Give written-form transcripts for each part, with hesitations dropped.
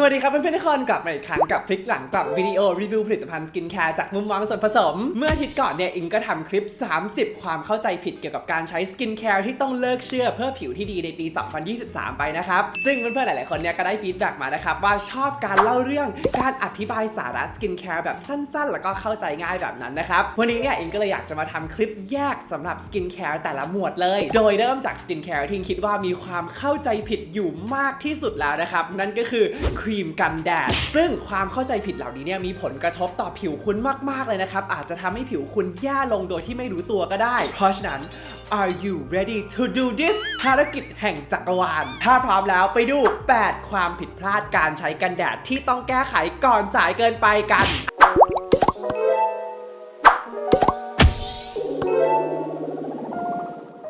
สวัสดีครับเพื่อนๆทุกคนกลับมาอีกครั้งกับพลิกหลังกลับวิดีโอรีวิวผลิตภัณฑ์สกินแคร์จากมุมมองส่วนผสมเมื่ออาทิตย์ก่อนเนี่ยอิงก็ทำคลิป30ความเข้าใจผิดเกี่ยวกับการใช้สกินแคร์ที่ต้องเลิกเชื่อเพื่อผิวที่ดีในปี 2023 ไปนะครับซึ่งเพื่อนๆหลายๆคนเนี่ยก็ได้ฟีดแบ็กมานะครับว่าชอบการเล่าเรื่องการอธิบายสาระสกินแคร์แบบสั้นๆแล้วก็เข้าใจง่ายแบบนั้นนะครับวันนี้เนี่ยอิงก็เลยอยากจะมาทำคลิปแยกสำหรับสกินแคร์แต่ละหมวดเลยโดยเริ่มจากสกินแคร์ที่คิดว่ามีความเข้าใจผิดอยู่มากที่สุดแล้วนะครับนั่นก็คือครีมกันแดดซึ่งความเข้าใจผิดเหล่านี้เนี่ยมีผลกระทบต่อผิวคุณมากๆเลยนะครับอาจจะทำให้ผิวคุณแย่ลงโดยที่ไม่รู้ตัวก็ได้เพราะฉะนั้น Are you ready to do this ภารกิจแห่งจักรวาลถ้าพร้อมแล้วไปดู8ความผิดพลาดการใช้กันแดดที่ต้องแก้ไขก่อนสายเกินไปกัน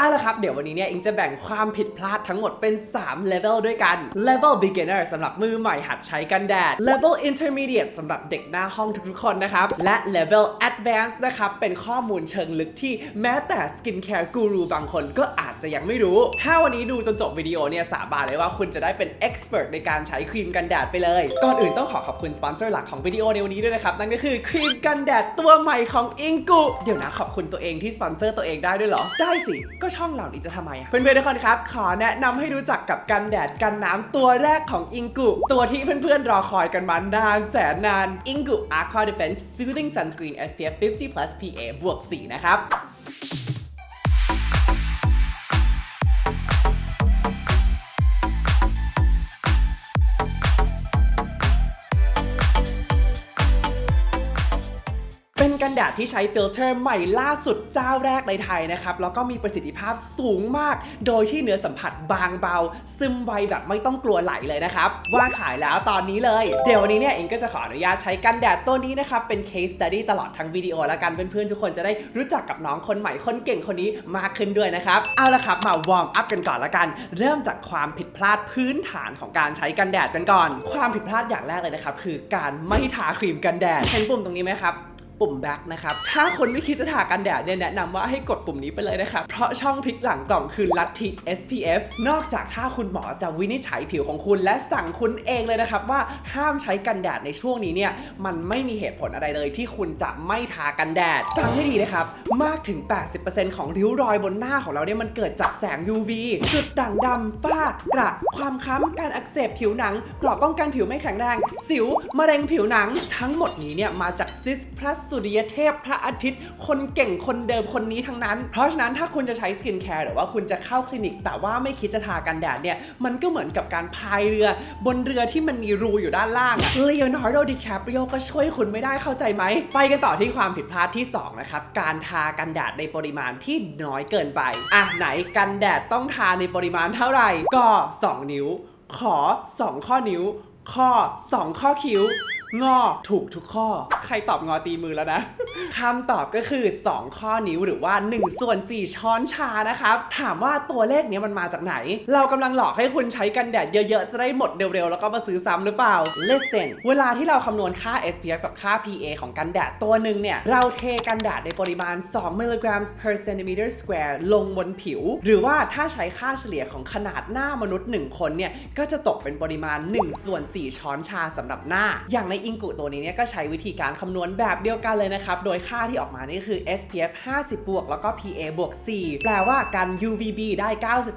เอาละครับเดี๋ยววันนี้เนี่ยอิงจะแบ่งความผิดพลาดทั้งหมดเป็น3 level ด้วยกัน level beginner สำหรับมือใหม่หัดใช้กันแดด level intermediate สำหรับเด็กหน้าห้องทุกๆคนนะครับและ level advanced นะครับเป็นข้อมูลเชิงลึกที่แม้แต่ skincare guru บางคนก็อาจจะยังไม่รู้ถ้าวันนี้ดูจนจบวิดีโอเนี่ยสาบานเลยว่าคุณจะได้เป็น expert ในการใช้ครีมกันแดดไปเลยก่อนอื่นต้องขอบคุณสปอนเซอร์หลักของวิดีโอในวันนี้ด้วยนะครับนั่นก็คือครีมกันแดดตัวใหม่ของอิงกุเดี๋ยวนะขอบคุณตัวเองที่สปอนเซอร์ตัวเองได้ด้วยเหรอได้สิก็ช่องเหล่านี้จะทำไมเพื่อนๆทุกคนครับขอแนะนำให้รู้จักกับกันแดดกันน้ำตัวแรกของอิงกุตัวที่เพื่อนๆรอคอยกันมานานแสนนานอิงกุ Aqua Defense Soothing Sunscreen SPF 50+ PA+4 นะครับเป็นกันแดดที่ใช้ฟิลเตอร์ใหม่ล่าสุดเจ้าแรกในไทยนะครับแล้วก็มีประสิทธิภาพสูงมากโดยที่เนื้อสัมผัสบางเบาซึมไวแบบไม่ต้องกลัวไหลเลยนะครับวางขายแล้วตอนนี้เลยเดี๋ยววันนี้เนี่ยเองก็จะขออนุญาตใช้กันแดดตัวนี้นะครับเป็น case study ตลอดทั้งวิดีโอแล้วกันเพื่อนๆทุกคนจะได้รู้จักกับน้องคนใหม่คนเก่งคนนี้มากขึ้นด้วยนะครับเอาละครับมาวอร์มอัพกันก่อนละกันเริ่มจากความผิดพลาดพื้นฐานของการใช้กันแดดกันก่อนความผิดพลาดอย่างแรกเลยนะครับคือการไม่ทาครีมกันแดดเห็นปุ่มตรงนี้ไหมครับปุ่มแบ็คนะครับถ้าคนไม่คิดจะทากันแดดเนี่ยแนะนำว่าให้กดปุ่มนี้ไปเลยนะครับเพราะช่องพลิกหลังกล่องคือลัทธิ SPF นอกจากถ้าคุณหมอจะวินิจฉัยผิวของคุณและสั่งคุณเองเลยนะครับว่าห้ามใช้กันแดดในช่วงนี้เนี่ยมันไม่มีเหตุผลอะไรเลยที่คุณจะไม่ทากันแดดฟังให้ดีนะครับมากถึง 80% ของริ้วรอยบนหน้าของเราเนี่ยมันเกิดจากแสง UV จุดด่างดำฝ้ากระความค้ำการอักเสบผิวหนังเกราะป้องกันผิวไม่แข็งแรงสิวมะเร็งผิวหนังทั้งหมดนี้เนี่ยมาจากซิสพลัสสุริยเทพพระอาทิตย์คนเก่งคนเดิมคนนี้ทั้งนั้นเพราะฉะนั้นถ้าคุณจะใช้สกินแคร์หรือว่าคุณจะเข้าคลินิกแต่ว่าไม่คิดจะทากันแดดเนี่ยมันก็เหมือนกับการพายเรือบนเรือที่มันมีรูอยู่ด้านล่างเลโอนาร์โด ดิแคปริโอก็ช่วยคุณไม่ได้เข้าใจไหมไปกันต่อที่ความผิดพลาดที่2นะครับการทากันแดดในปริมาณที่น้อยเกินไปไหนกันแดดต้องทาในปริมาณเท่าไหร่ก็2นิ้วขอ2ข้อนิ้วข้อ2ข้อคิ้วงอถูกทุกข้อใครตอบงอตีมือแล้วนะคำตอบก็คือ2ข้อนิ้วหรือว่า1/4 ช้อนชานะครับถามว่าตัวเลขนี้มันมาจากไหนเรากำลังหลอกให้คุณใช้กันแดดเยอะๆจะได้หมดเร็วๆแล้วก็มาซื้อซ้ำหรือเปล่า Listen เวลาที่เราคำนวณค่า SPF กับค่า PA ของกันแดดตัวหนึ่งเนี่ยเราเทกันแดดในปริมาณ2 mg per centimeter square ลงบนผิวหรือว่าถ้าใช้ค่าเฉลี่ยของขนาดหน้ามนุษย์1คนเนี่ยก็จะตกเป็นปริมาณ1/4 ช้อนชาสำหรับหน้าอย่างในอิงกุตัวนี้เนี่ยก็ใช้วิธีการคำนวณแบบเดียวกันเลยนะครับโดยค่าที่ออกมานี่คือ SPF 50 บวกแล้วก็ PA บวก 4 แปลว่ากัน UVB ได้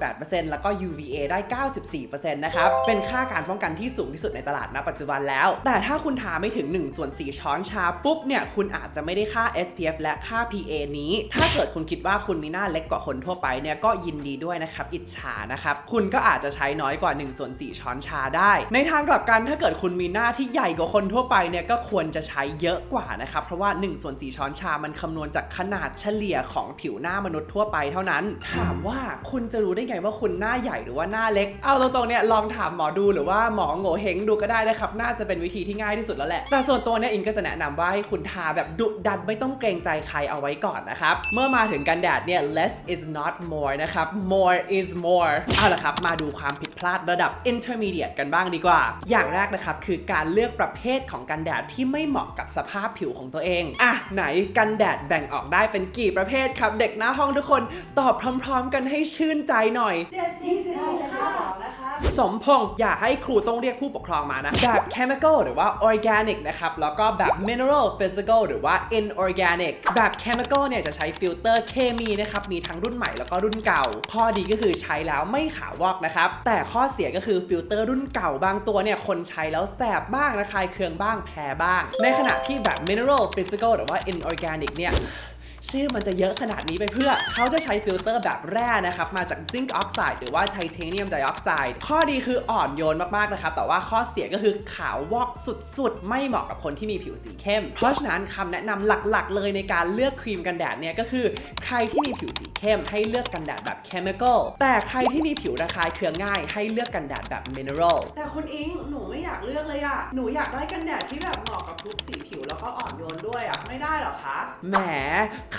98% แล้วก็ UVA ได้ 94% นะครับเป็นค่าการป้องกันที่สูงที่สุดในตลาดณปัจจุบันแล้วแต่ถ้าคุณทาไม่ถึง1/4 ช้อนชาปุ๊บเนี่ยคุณอาจจะไม่ได้ค่า SPF และค่า PA นี้ถ้าเกิดคุณคิดว่าคุณมีหน้าเล็กกว่าคนทั่วไปเนี่ยก็ยินดีด้วยนะครับอิจฉานะครับคุณก็อาจจะใช้น้อยกว่า1/4 ช้อนชาได้ในทางกลับกันถ้าเกิดคุณมีหน้าที่ใหญ่กว่าคนทั่วไปเนี่ยก็ควรจะใช้เยอะกว่านะครับเพราะว่า1/4 ช้อนชามันคำนวณจากขนาดเฉลี่ยของผิวหน้ามนุษย์ทั่วไปเท่านั้นถามว่าคุณจะรู้ได้ไงว่าคุณหน้าใหญ่หรือว่าหน้าเล็กเอาตรงๆเนี่ยลองถามหมอดูหรือว่าหมอโง่เฮงดูก็ได้นะครับน่าจะเป็นวิธีที่ง่ายที่สุดแล้วแหละแต่ส่วนตัวเนี่ยอิงก็จะแนะนำว่าให้คุณทาแบบดุดันไม่ต้องเกรงใจใครเอาไว้ก่อนนะครับเมื่อมาถึงกันแดดเนี่ย less is not more นะครับ more is more เอาล่ะครับมาดูความผิดพลาดระดับ intermediate กันบ้างดีกว่าอย่างแรกนะครับคือการเลือกประเภทของกันแดดที่ไม่เหมาะกับสภาพผิวของตัวเองไหนกันแดดแบ่งออกได้เป็นกี่ประเภทครับเด็กหน้าห้องทุกคนตอบพร้อมๆกันให้ชื่นใจหน่อย74 72นะครับ สมพงษ์อย่าให้ครูต้องเรียกผู้ปกครองมานะแบบ chemical หรือว่า organic นะครับแล้วก็แบบ mineral physical หรือว่า inorganic แบบ chemical เนี่ยจะใช้ฟิลเตอร์เคมีนะครับมีทั้งรุ่นใหม่แล้วก็รุ่นเก่าข้อดีก็คือใช้แล้วไม่ขาววอกนะครับแต่ข้อเสียก็คือฟิลเตอร์รุ่นเก่าบางตัวเนี่ยคนใช้แล้วแสบบ้างระคายเคืองบ้างแพ้บ้างในขณะที่แบบ mineral physical หรือว่า inorganic เนี่ยชื่อมันจะเยอะขนาดนี้ไปเพื่อเขาจะใช้ฟิลเตอร์แบบแร่นะครับมาจากซิงค์ออกไซด์หรือว่าไทเทเนียมไดออกไซด์ข้อดีคืออ่อนโยนมากๆนะครับแต่ว่าข้อเสียก็คือขาววอกสุดๆไม่เหมาะกับคนที่มีผิวสีเข้มเพราะฉะนั้นคำแนะนำหลักๆเลยในการเลือกครีมกันแดดเนี่ยก็คือใครที่มีผิวสีเข้มให้เลือกกันแดดแบบเคมีคอลแต่ใครที่มีผิวระคายเคืองง่ายให้เลือกกันแดดแบบมิเนอรัลแต่คุณอิงหนูไม่อยากเลือกเลยอะหนูอยากได้กันแดดที่แบบเหมาะกับทุกสีผิวแล้วก็อ่อนโยนด้วยอะไม่ได้หรอคะแหม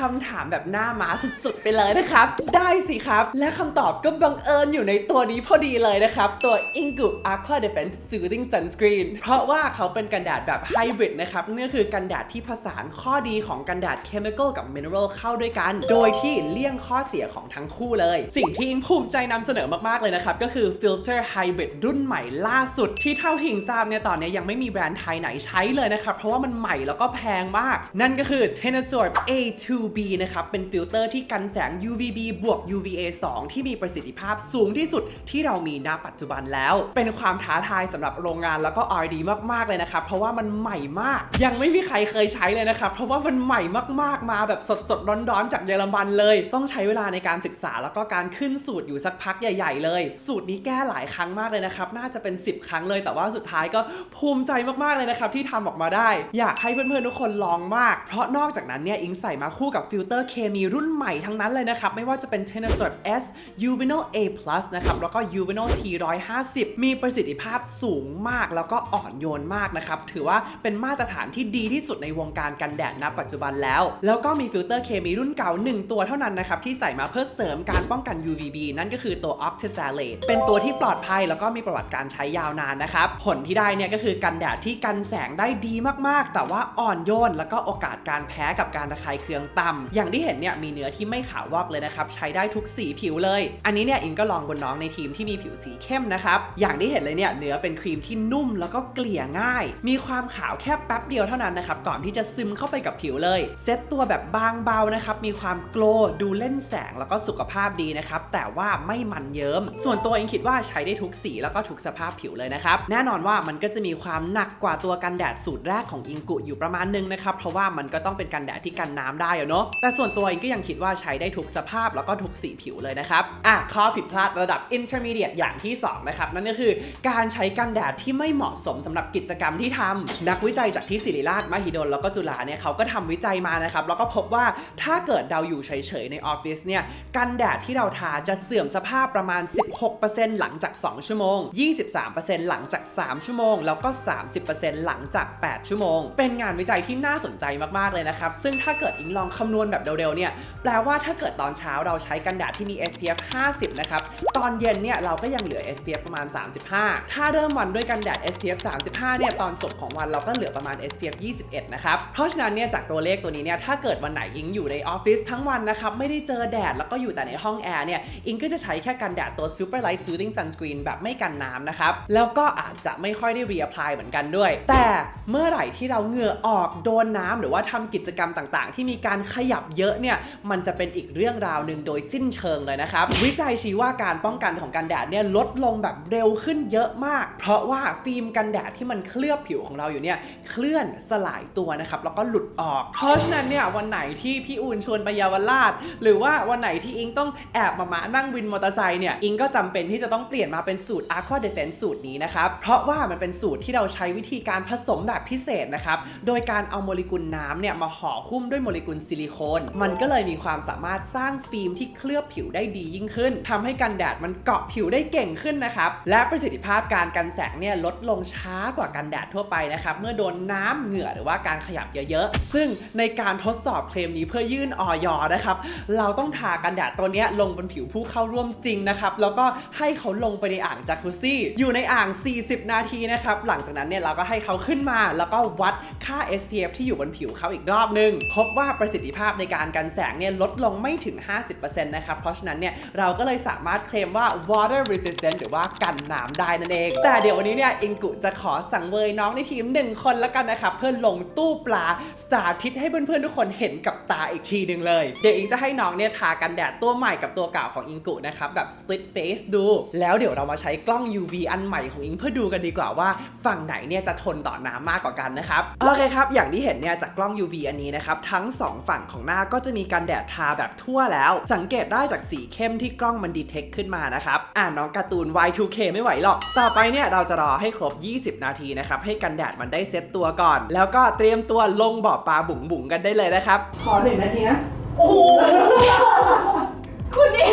คำถามแบบหน้าม้าสุดๆไปเลยนะครับได้สิครับและคำตอบก็บังเอิญอยู่ในตัวนี้พอดีเลยนะครับตัว Ingu Aqua Defense Soothing Sunscreen เพราะว่าเขาเป็นกันแดดแบบไฮบริดนะครับนี่คือกันแดดที่ผสานข้อดีของกันแดดเคมีคอลกับมิเนอรัลเข้าด้วยกันโดยที่เลี่ยงข้อเสียของทั้งคู่เลยสิ่งที่อิงภูมิใจนำเสนอมากๆเลยนะครับก็คือ Filter Hybrid รุ่นใหม่ล่าสุดที่เท่าที่อิงทราบเนี่ยตอนนี้ยังไม่มีแบรนด์ไทยไหนใช้เลยนะครับเพราะว่ามันใหม่แล้วก็แพงมากนั่นก็คือ Tenasorb A2B นะครับเป็นฟิลเตอร์ที่กันแสง UVB บวก UVA 2 ที่มีประสิทธิภาพสูงที่สุดที่เรามีณปัจจุบันแล้วเป็นความท้าทายสำหรับโรงงานแล้วก็ R&D มากๆเลยนะครับเพราะว่ามันใหม่มากยังไม่มีใครเคยใช้เลยนะครับเพราะว่ามันใหม่มากๆมาแบบสดๆร้อนๆจากเยอรมันเลยต้องใช้เวลาในการศึกษาแล้วก็การขึ้นสูตรอยู่สักพักใหญ่ๆเลยสูตรนี้แก้หลายครั้งมากเลยนะครับน่าจะเป็น10 ครั้งเลยแต่ว่าสุดท้ายก็ภูมิใจมากๆเลยนะครับที่ทำออกมาได้อยากให้เพื่อนๆทุกคนลองมากเพราะนอกจากนั้นเนี่ยอิงใส่มาคู่กับฟิลเตอร์เคมีรุ่นใหม่ทั้งนั้นเลยนะครับไม่ว่าจะเป็น Tenasorb S Uvinol A+ นะครับแล้วก็ Uvinol T 150มีประสิทธิภาพสูงมากแล้วก็อ่อนโยนมากนะครับถือว่าเป็นมาตรฐานที่ดีที่สุดในวงการกันแดดณปัจจุบันแล้วก็มีฟิลเตอร์เคมีรุ่นเก่า1ตัวเท่านั้นนะครับที่ใส่มาเพื่อเสริมการป้องกัน UVB นั่นก็คือตัว Octazalate เป็นตัวที่ปลอดภัยแล้วก็มีประวัติการใช้ยาวนานนะครับผลที่ได้เนี่ยก็คือกันแดดที่กันแสงได้ดีมากๆแต่ว่าอ่อนโยนแล้วก็โอกาสการแพ้กับการระคายเคืองต่ำอย่างที่เห็นเนี่ยมีเนื้อที่ไม่ขาววอกเลยนะครับใช้ได้ทุกสีผิวเลยอันนี้เนี่ยอิงก็ลองบนน้องในทีมที่มีผิวสีเข้มนะครับอย่างที่เห็นเลยเนี่ยเนื้อเป็นครีมที่นุ่มแล้วก็เกลี่ยง่ายมีความขาวแค่แป๊บเดียวเท่านั้นนะครับก่อนที่จะซึมเข้าไปกับผิวเลยเซ็ตตัวแบบบางเบานะครับมีความโกลว์ดูเล่นแสงแล้วก็สุขภาพดีนะครับแต่ว่าไม่มันเยิ้มส่วนตัวอิงคิดว่าใช้ได้ทุกสีแล้วก็ทุกสภาพผิวเลยนะครับแน่นอนว่ามันก็จะมีความหนักกว่าตัวกันแดดสูตรแรกของอิงกุอยู่ประมาณนึงนะครับเพราะว่ามันก็ต้องเป็นกันแดดที่กันน้ำได้เนาะแต่ส่วนตัวอิงก็ยังคิดว่าใช้ได้ทุกสภาพแล้วก็ทุกสีผิวเลยนะครับข้อผิดพลาดระดับ intermediate อย่างที่2นะครับนั่นก็คือการใช้กันแดดที่ไม่เหมาะสมสำหรับกิจกรรมที่ทำนักวิจัยจากที่ศิริราชมหิดลแล้วก็จุฬาเนี่ยเขาก็ทำวิจัยมานะครับแล้วก็พบว่าถ้าเกิดเราอยู่เฉยๆในออฟฟิศเนี่ยกันแดดที่เราทาจะเสื่อมสภาพประมาณ 16% หลังจาก2ชั่วโมง 23% หลังจาก3ชั่วโมงแล้วก็ 30% หลังจาก8ชั่วโมงเป็นงานวิจัยที่น่าสนใจมากๆเลยนะครับซึ่งถ้าเกิดอิงลองคำนวณแบบเร็วๆเนี่ยแปลว่าถ้าเกิดตอนเช้าเราใช้กันแดดที่มี SPF 50 นะครับตอนเย็นเนี่ยเราก็ยังเหลือ SPF ประมาณ35ถ้าเริ่มวันด้วยกันแดด SPF 35เนี่ยตอนจบของวันเราก็เหลือประมาณ SPF 21นะครับเพราะฉะนั้นเนี่ยจากตัวเลขตัวนี้เนี่ยถ้าเกิดวันไหนอิงอยู่ในออฟฟิศทั้งวันนะครับไม่ได้เจอแดดแล้วก็อยู่แต่ในห้องแอร์เนี่ยอิงก็จะใช้แค่กันแดดตัว Super Light Soothing Sunscreen แบบไม่กันน้ำนะครับแล้วก็อาจจะไม่ค่อยได้ reapply เหมือนกันด้วยแต่เมื่อไหร่ที่เราเหงื่อออกโดนน้ำหรือว่าทำกิจกรรมต่างๆที่มีการขยับเยอะเนี่ยมันจะเป็นอีกเรื่องราวหนึ่งโดยสิ้นเชิงเลยนะครับวิจัยชี้ว่าการป้องกันของกันแดดเนี่ยลดลงแบบเร็วขึ้นเยอะมากเพราะว่าฟิล์มกันแดดที่มันเคลือบผิวของเราอยู่เนี่ยเคลื่อนสลายตัวนะครับแล้วก็หลุดออกเพราะฉะนั้นเนี่ยวันไหนที่พี่อูนชวนไปเยาวราชหรือว่าวันไหนที่อิงต้องแอบมานั่งวินมอเตอร์ไซค์เนี่ยอิงก็จำเป็นที่จะต้องเปลี่ยนมาเป็นสูตร Aqua Defense สูตรนี้นะครับเพราะว่ามันเป็นสูตรที่เราใช้วิธีการผสมแบบพิเศษนะครับโดยการเอาโมเลกุลน้ำเนี่ยมาห่อหุ้มด้วยโมเลกุลซิลิโคนมันก็เลยมีความสามารถสร้างฟิล์มที่เคลือบผิวได้ดียิ่งขึ้นทำให้กันแดดมันเกาะผิวได้เก่งขึ้นนะครับและประสิทธิภาพการกันแสงเนี่ยลดลงช้ากว่ากันแดดทั่วไปนะครับเมื่อโดนน้ำเหงื่อหรือว่าการขยับเยอะๆซึ่งในการทดสอบเคลมนี้เพื่อยื่นอย.นะครับเราต้องทากันแดดตัวนี้ลงบนผิวผู้เข้าร่วมจริงนะครับแล้วก็ให้เขาลงไปในอ่างจากุซซี่อยู่ในอ่าง40นาทีนะครับหลังจากนั้นเนี่ยเราก็ให้เขาขึ้นมาแล้วก็วัดค่า SPF ที่อยู่บนผิวเขาอีกรอบนึงพบว่าประสิทธิ ทธิภาพในการกันแสงเนี่ยลดลงไม่ถึง 50% นะครับเพราะฉะนั้นเนี่ยเราก็เลยสามารถเคลมว่า water resistant หรือว่ากันน้ำได้นั่นเองแต่เดี๋ยววันนี้เนี่ยอิงกุจะขอสั่งเวยน้องในทีม1คนแล้วกันนะครับเพื่อลงตู้ปลาสาธิตให้เพื่อนๆทุกคนเห็นกับตาอีกทีหนึ่งเลยเดี๋ยวอิงจะให้น้องเนี่ยทากันแดดตัวใหม่กับตัวเก่าของอิงกุนะครับแบบ split face ดูแล้วเดี๋ยวเรามาใช้กล้อง UV อันใหม่ของอิงเพื่อดูกันดีกว่าว่าฝั่งไหนเนี่ยจะทนต่อน้ำมากกว่ากันนะครับโอเคครับอย่างที่เห็นเนี่ยจากกล้อง UV อันนี้นะครับทั้ง2ฝั่งของหน้าก็จะมีกันแดดทาแบบทั่วแล้วสังเกตได้จากสีเข้มที่กล้องมันดีเทคขึ้นมานะครับน้องการ์ตูน Y2K ไม่ไหวหรอกต่อไปเนี่ยเราจะรอให้ครบ20 นาทีนะครับให้กันแดดมันได้เซตตัวก่อนแล้วก็เตรียมตัวลงบ่อปลาบุ๋งๆกันได้เลยนะครับขอ1 นาทีนะโอ้โหคุณนี่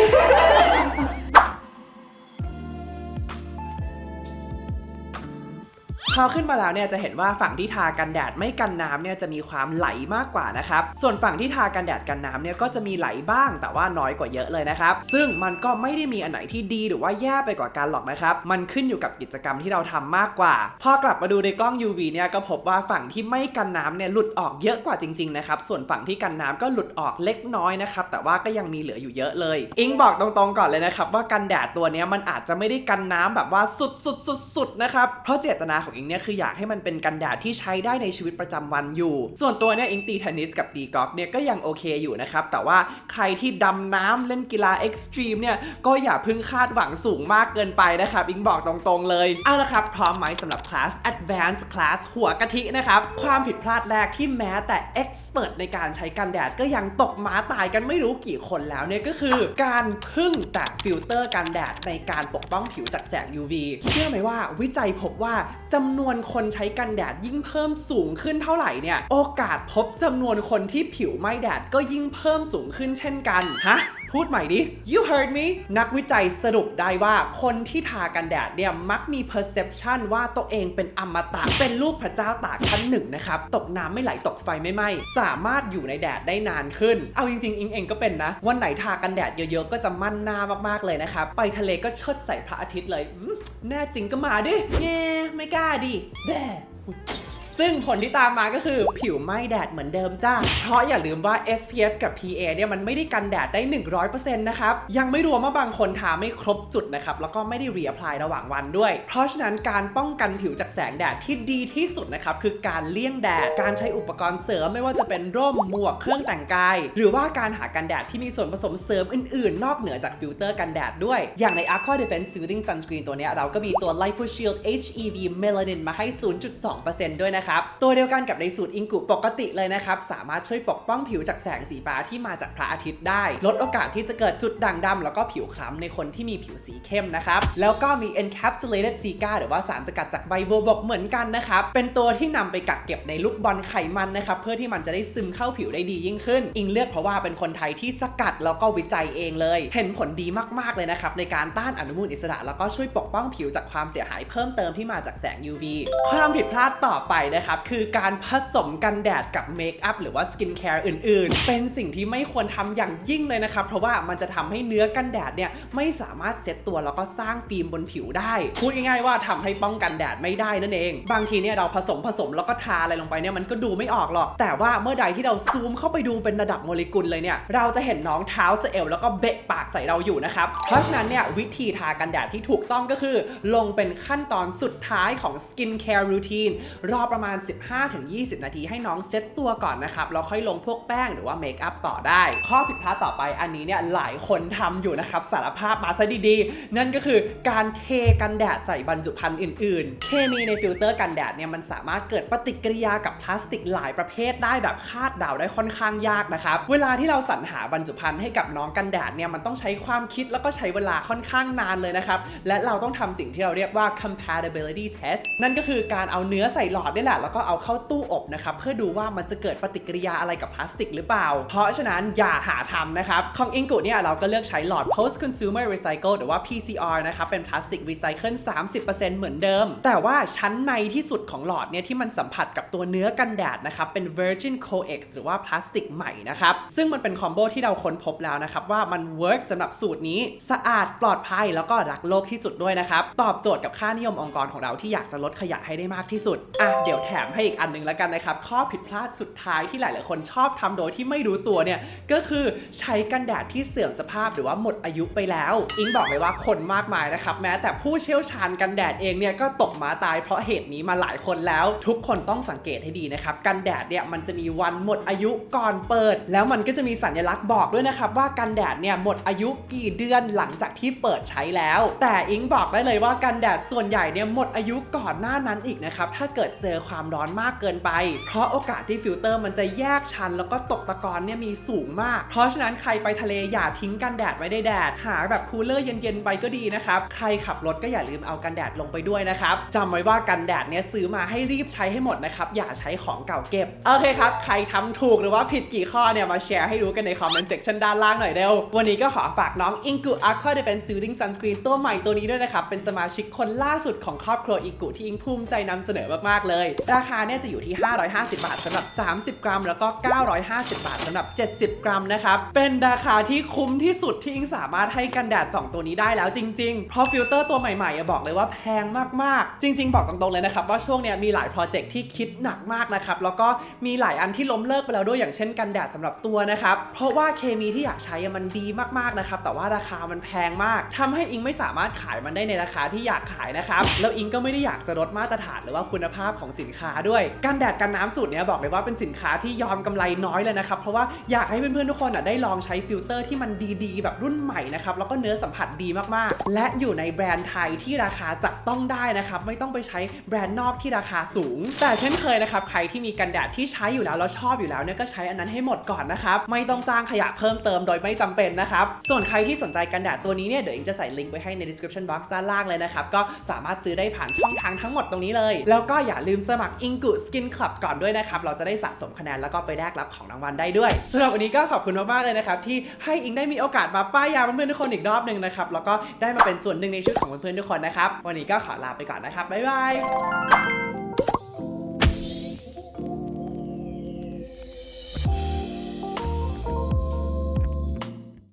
พอขึ้นมาแล้วเนี่ยจะเห็นว่าฝั่งที่ทากันแดดไม่กันน้ำเนี่ยจะมีความไหลมากกว่านะครับส่วนฝั่งที่ทากันแดดกันน้ำเนี่ยก็จะมีไหลบ้างแต่ว่าน้อยกว่าเยอะเลยนะครับซึ่งมันก็ไม่ได้มีอันไหนที่ดีหรือว่าแย่ไปกว่ากันหรอกนะครับมันขึ้นอยู่กับกิจกรรมที่เราทำมากกว่าพอกลับมาดูในกล้อง UV เนี่ยก็พบว่าฝั่งที่ไม่กันน้ำเนี่ยหลุดออกเยอะกว่าจริงๆนะครับส่วนฝั่งที่กันน้ำก็หลุดออกเล็กน้อยนะครับแต่ว่าก็ยังมีเหลืออยู่เยอะเลยอิงบอกตรงๆก่อนเลยนะครับว่ากันแดดตัวนี้มันอาจจะไม่ได้กันน้ำแบบว่าสุดๆนะครับเพราะเจตนาของอิงเนี่ยคืออยากให้มันเป็นกันแดดที่ใช้ได้ในชีวิตประจำวันอยู่ส่วนตัวเนี่ยอิงตีเทนนิสกับตีกอล์ฟเนี่ยก็ยังโอเคอยู่นะครับแต่ว่าใครที่ดำน้ำเล่นกีฬาเอ็กซ์ตรีมเนี่ยก็อย่าเพิ่งคาดหวังสูงมากเกินไปนะครับอิงบอกตรงๆเลยเอาละครับพร้อมไหมสำหรับคลาส Advanced Class หัวกะทินะครับความผิดพลาดแรกที่แม้แต่ Expert ในการใช้กันแดดก็ยังตกม้าตายกันไม่รู้กี่คนแล้วเนี่ยก็คือการพึ่งแต่ฟิลเตอร์กันแดดในการปกป้องผิวจากแสง UV เชื่อไหมว่าวิจัยพบว่าจำนวนคนใช้กันแดดยิ่งเพิ่มสูงขึ้นเท่าไหร่เนี่ยโอกาสพบจำนวนคนที่ผิวไม่แดดก็ยิ่งเพิ่มสูงขึ้นเช่นกันฮะพูดใหม่ดิ you heard me นักวิจัยสรุปได้ว่าคนที่ทากันแดดเนี่ยมักมี perception ว่าตัวเองเป็นอมตะเป็นลูกพระเจ้าตากขั้นหนึ่งนะครับตกน้ำไม่ไหลตกไฟไม่ไหม้สามารถอยู่ในแดดได้นานขึ้นเอาจริงๆอิงเองก็เป็นนะวันไหนทากันแดดเยอะๆก็จะมั่นหน้ามากๆเลยนะครับไปทะเลก็เชิดใส่พระอาทิตย์เลยแน่จริงก็มาดิเย่ไม่กล้าดิแด่ซึ่งผลที่ตามมาก็คือผิวไหม้แดดเหมือนเดิมจ้าเพราะอย่าลืมว่า SPF กับ PA เนี่ยมันไม่ได้กันแดดได้ 100% นะครับยังไม่รวมว่าบางคนทาไม่ครบจุดนะครับแล้วก็ไม่ได้รีแอพพลายระหว่างวันด้วยเพราะฉะนั้นการป้องกันผิวจากแสงแดดที่ดีที่สุดนะครับคือการเลี่ยงแดดการใช้อุปกรณ์เสริมไม่ว่าจะเป็นร่มหมวกเครื่องแต่งกายหรือว่าการหากันแดดที่มีส่วนผสมเสริมอื่นๆนอกเหนือจากฟิลเตอร์กันแดดด้วยอย่างใน Aqua Defense Soothing Sunscreen ตัวนี้เราก็มีตัว Lipo Shield HEV Melanin มาให้ 0.2% ด้วยนะครับตัวเดียวกันกับในสูตรอิงกุปกติเลยนะครับสามารถช่วยปกป้องผิวจากแสงสีฟ้าที่มาจากพระอาทิตย์ได้ลดโอกาสที่จะเกิดจุดด่างดำแล้วก็ผิวคล้ำในคนที่มีผิวสีเข้มนะครับแล้วก็มี Encapsulated Cica หรือว่าสารสกัดจากใบบัวบกเหมือนกันนะครับเป็นตัวที่นำไปกักเก็บในลูกบอลไขมันนะครับเพื่อที่มันจะได้ซึมเข้าผิวได้ดียิ่งขึ้นอิงเลือกเพราะว่าเป็นคนไทยที่สกัดแล้วก็วิจัยเองเลยเห็นผลดีมากๆเลยนะครับในการต้านอนุมูลอิสระแล้วก็ช่วยปกป้องผิวจากความเสียหายเพิ่มเติมที่มาจากแสง UV ความผิดพลาดต่อไปนะครับคือการผสมกันแดดกับเมคอัพหรือว่าสกินแคร์อื่นๆเป็นสิ่งที่ไม่ควรทำอย่างยิ่งเลยนะครับเพราะว่ามันจะทำให้เนื้อกันแดดเนี่ยไม่สามารถเซตตัวแล้วก็สร้างฟิล์มบนผิวได้พูดง่ายๆว่าทำให้ป้องกันแดดไม่ได้นั่นเองบางทีเนี่ยเราผสมแล้วก็ทาอะไรลงไปเนี่ยมันก็ดูไม่ออกหรอกแต่ว่าเมื่อใดที่เราซูมเข้าไปดูเป็นระดับโมเลกุลเลยเนี่ยเราจะเห็นน้องเท้าสเอลแล้วก็เบะปากใส่เราอยู่นะครับเพราะฉะนั้นเนี่ยวิธีทากันแดดที่ถูกต้องก็คือลงเป็นขั้นตอนสุดท้ายของ Skin Care Routine รอประมาณ 15-20 นาทีให้น้องเซตตัวก่อนนะครับแล้วค่อยลงพวกแป้งหรือว่าเมคอัพต่อได้ข้อผิดพลาดต่อไปอันนี้เนี่ยหลายคนทำอยู่นะครับสารภาพมาซะดีๆนั่นก็คือการเทกันแดดใส่บรรจุภัณฑ์อื่นๆเคมีในฟิลเตอร์กันแดดเนี่ยมันสามารถเกิดปฏิกิริยากับพลาสติกหลายประเภทได้แบบคาดเดาได้ค่อนข้างยากนะครับเวลาที่เราสรรหาบรรจุภัณฑ์ให้กับน้องกันแดดเนี่ยมันต้องใช้ความคิดแล้วก็ใช้เวลาค่อนข้างนานเลยนะครับและเราต้องทำสิ่งที่เราเรียกว่า compatibility test นั่นก็คือการเอาเนื้อใส่หลอดนี่แหละแล้วก็เอาเข้าตู้อบนะครับเพื่อดูว่ามันจะเกิดปฏิกิริยาอะไรกับพลาสติกหรือเปล่าเพราะฉะนั้นอย่าหาทำนะครับของอิงกุเนี่ยเราก็เลือกใช้หลอด post consumer recycle หรือว่า PCR นะครับเป็นพลาสติกรีไซเคิล 30% เหมือนเดิมแต่ว่าชั้นในที่สุดของหลอดเนี่ยที่มันสัมผัสกับตัวเนื้อกันแดดนะครับเป็น virgin coax หรือว่าพลาสติกใหม่นะครับซึ่งมันเป็นคอมโบที่เราค้นพบแล้วนะครับว่ามันเวิร์กสำหรับสูตรนี้สะอาดปลอดภัยแล้วก็รักโลกที่สุดด้วยนะครับตอบโจทย์กับค่านิยมองค์กรของเราที่อยากจะลดขยะให้ได้มากที่สุดเดี๋ยว แถมให้อีกอันนึงแล้วกันนะครับข้อผิดพลาดสุดท้ายที่หลายๆคนชอบทำโดยที่ไม่รู้ตัวเนี่ยก็คือใช้กันแดดที่เสื่อมสภาพหรือว่าหมดอายุไปแล้วอิงบอกเลยว่าคนมากมายนะครับแม้แต่ผู้เชี่ยวชาญกันแดดเองเนี่ยก็ตกม้าตายเพราะเหตุนี้มาหลายคนแล้วทุกคนต้องสังเกตให้ดีนะครับกันแดดเนี่ยมันจะมีวันหมดอายุก่อนเปิดแล้วมันก็จะมีสัญลักษณ์บอกด้วยนะครับว่ากันแดดเนี่ยหมดอายุกี่เดือนหลังจากที่เปิดใช้แล้วแต่อิงบอกได้เลยว่ากันแดดส่วนใหญ่เนี่ยหมดอายุก่อนหน้านั้นอีกนะครับถ้าเกิดเจอความร้อนมากเกินไปเพราะโอกาสที่ฟิลเตอร์มันจะแยกชั้นแล้วก็ตกตะกอนเนี่ยมีสูงมากเพราะฉะนั้นใครไปทะเลอย่าทิ้งกันแดดไว้ในแดดหาแบบคูลเลอร์เย็นๆไปก็ดีนะครับใครขับรถก็อย่าลืมเอากันแดดลงไปด้วยนะครับจำไว้ว่ากันแดดเนี่ยซื้อมาให้รีบใช้ให้หมดนะครับอย่าใช้ของเก่าเก็บโอเคครับใครทำถูกหรือว่าผิดกี่ข้อเนี่ยมาแชร์ให้รู้กันในคอมเมนต์เซกชันด้านล่างหน่อยเร็ววันนี้ก็ขอฝากน้องอิงกุ Aqua Defense Soothing Sunscreen ตัวใหม่ตัวนี้ด้วยนะครับเป็นสมาชิกคนล่าสุดของครอบครัวอิงกุที่อิงภูมิใจนำเสนอมากๆเลยราคาเนี่ยจะอยู่ที่550 บาทสำหรับ30 กรัมแล้วก็950 บาทสำหรับ70 กรัมนะครับเป็นราคาที่คุ้มที่สุดที่อิงสามารถให้กันแดด2ตัวนี้ได้แล้วจริงๆเพราะฟิลเตอร์ตัวใหม่ๆบอกเลยว่าแพงมากๆจริงๆบอกตรงๆเลยนะครับว่าช่วงเนี้ยมีหลายโปรเจกต์ที่คิดหนักมากนะครับแล้วก็มีหลายอันที่ล้มเลิกไปแล้วด้วยอย่างเช่นกันแดดสำหรับตัวนะครับเพราะว่าเคมีที่อยากใช้มันดีมากๆนะครับแต่ว่าราคามันแพงมากทำให้อิงไม่สามารถขายมันได้ในราคาที่อยากขายนะครับแล้วอิงก็ไม่ได้อยากจะลดมาตรฐานหรือว่าคุณภาพของสินค้าด้วยกันแดดกันน้ำสูตรเนี้ยบอกเลยว่าเป็นสินค้าที่ยอมกำไรน้อยเลยนะครับเพราะว่าอยากให้เพื่อนๆทุกคนได้ลองใช้ฟิลเตอร์ที่มันดีๆแบบรุ่นใหม่นะครับแล้วก็เนื้อสัมผัสดีมากๆและอยู่ในแบรนด์ไทยที่ราคาจับต้องได้นะครับไม่ต้องไปใช้แบรนด์นอกที่ราคาสูงแต่เช่นเคยนะครับใครที่มีกันแดดที่ใช้อยู่แล้วชอบอยู่แล้วเนี่ยก็ใช้อันนั้นให้หมดก่อนนะครับไม่ต้องสร้างขยะเพิ่มเติมโดยไม่จำเป็นนะครับส่วนใครที่สนใจกันแดดตัวนี้เนี่ยเดี๋ยวอิงจะใส่ลิงก์ไว้ให้ใน description box ด้านล่างเลยนะครับก็สามารถซื้อได้ผ่านช่องทางทั้งหมดตรงนี้เลยแล้วก็อย่าลืมสมัคร Ingu Skin Club ก่อนด้วยนะครับเราจะได้สะสมคะแนนแล้วก็ไปแลกรับของรางวัลได้ด้วยสำหรับวันนี้ก็ขอบคุณมากๆเลยนะครับที่ให้อิงได้มีโอกาสมาป้ายยาเพื่อนๆทุกคนอีกรอบนึงนะครับแล้วก็ได้มาเป็นส่วนหนึ่งในชีวิตของเพื่อนๆทุกคนนะครับวันนี้ก็ขอลาไปก่อนนะครับบ๊ายบาย